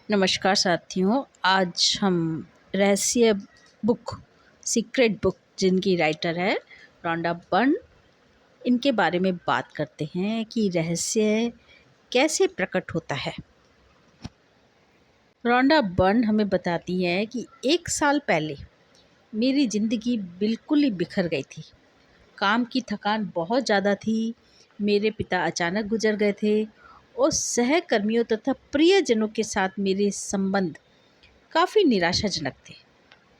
नमस्कार साथियों, आज हम रहस्य बुक सीक्रेट बुक जिनकी राइटर है रॉन्डा बर्न, इनके बारे में बात करते हैं कि रहस्य कैसे प्रकट होता है। रॉन्डा बर्न हमें बताती है कि 1 साल पहले मेरी ज़िंदगी बिल्कुल ही बिखर गई थी। काम की थकान बहुत ज़्यादा थी, मेरे पिता अचानक गुजर गए थे और सहकर्मियों तथा प्रियजनों के साथ मेरे संबंध काफ़ी निराशाजनक थे।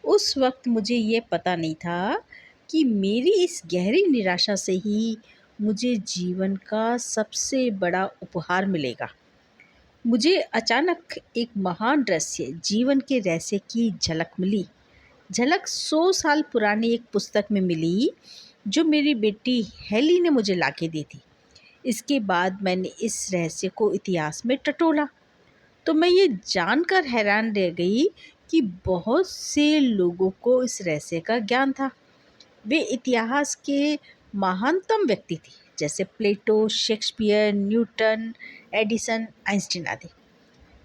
उस वक़्त मुझे ये पता नहीं था कि मेरी इस गहरी निराशा से ही मुझे जीवन का सबसे बड़ा उपहार मिलेगा। मुझे अचानक एक महान रहस्य, जीवन के रहस्य की झलक मिली। झलक 100 साल पुरानी एक पुस्तक में मिली, जो मेरी बेटी हेली ने मुझे लाके दी थी। इसके बाद मैंने इस रहस्य को इतिहास में टटोला, तो मैं ये जानकर हैरान रह गई कि बहुत से लोगों को इस रहस्य का ज्ञान था। वे इतिहास के महानतम व्यक्ति थे, जैसे प्लेटो, शेक्सपियर, न्यूटन, एडिसन, आइंस्टीन आदि।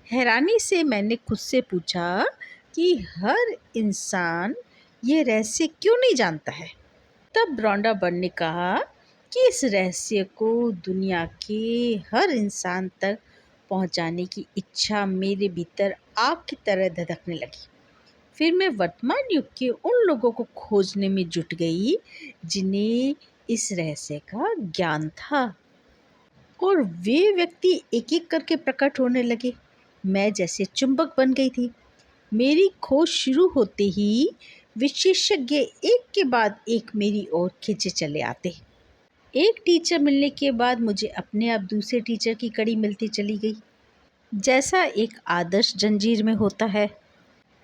हैरानी से मैंने खुद से पूछा कि हर इंसान ये रहस्य क्यों नहीं जानता है। तब रॉन्डा बर्न ने कहा कि इस रहस्य को दुनिया के हर इंसान तक पहुंचाने की इच्छा मेरे भीतर आग की तरह धधकने लगी। फिर मैं वर्तमान युग के उन लोगों को खोजने में जुट गई जिन्हें इस रहस्य का ज्ञान था, और वे व्यक्ति एक एक करके प्रकट होने लगे। मैं जैसे चुंबक बन गई थी। मेरी खोज शुरू होते ही विशेषज्ञ एक के बाद एक मेरी ओर खींचे चले आते। एक टीचर मिलने के बाद मुझे अपने आप दूसरे टीचर की कड़ी मिलती चली गई, जैसा एक आदर्श जंजीर में होता है।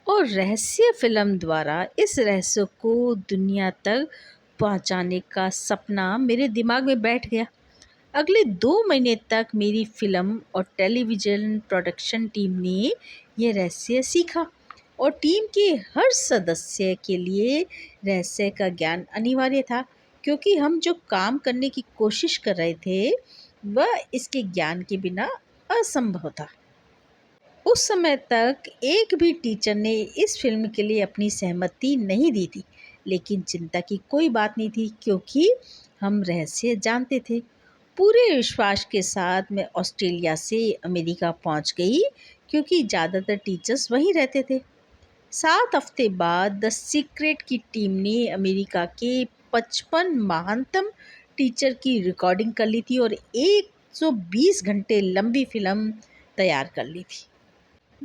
और रहस्य फिल्म द्वारा इस रहस्य को दुनिया तक पहुंचाने का सपना मेरे दिमाग में बैठ गया। अगले 2 महीने तक मेरी फिल्म और टेलीविज़न प्रोडक्शन टीम ने ये रहस्य सीखा, और टीम के हर सदस्य के लिए रहस्य का ज्ञान अनिवार्य था, क्योंकि हम जो काम करने की कोशिश कर रहे थे वह इसके ज्ञान के बिना असंभव था। उस समय तक एक भी टीचर ने इस फिल्म के लिए अपनी सहमति नहीं दी थी, लेकिन चिंता की कोई बात नहीं थी, क्योंकि हम रहस्य जानते थे। पूरे विश्वास के साथ मैं ऑस्ट्रेलिया से अमेरिका पहुंच गई, क्योंकि ज़्यादातर टीचर्स वहीं रहते थे। 7 हफ्ते बाद द सीक्रेट की टीम ने अमेरिका के 55 महानतम टीचर की रिकॉर्डिंग कर ली थी और 120 घंटे लंबी फिल्म तैयार कर ली थी।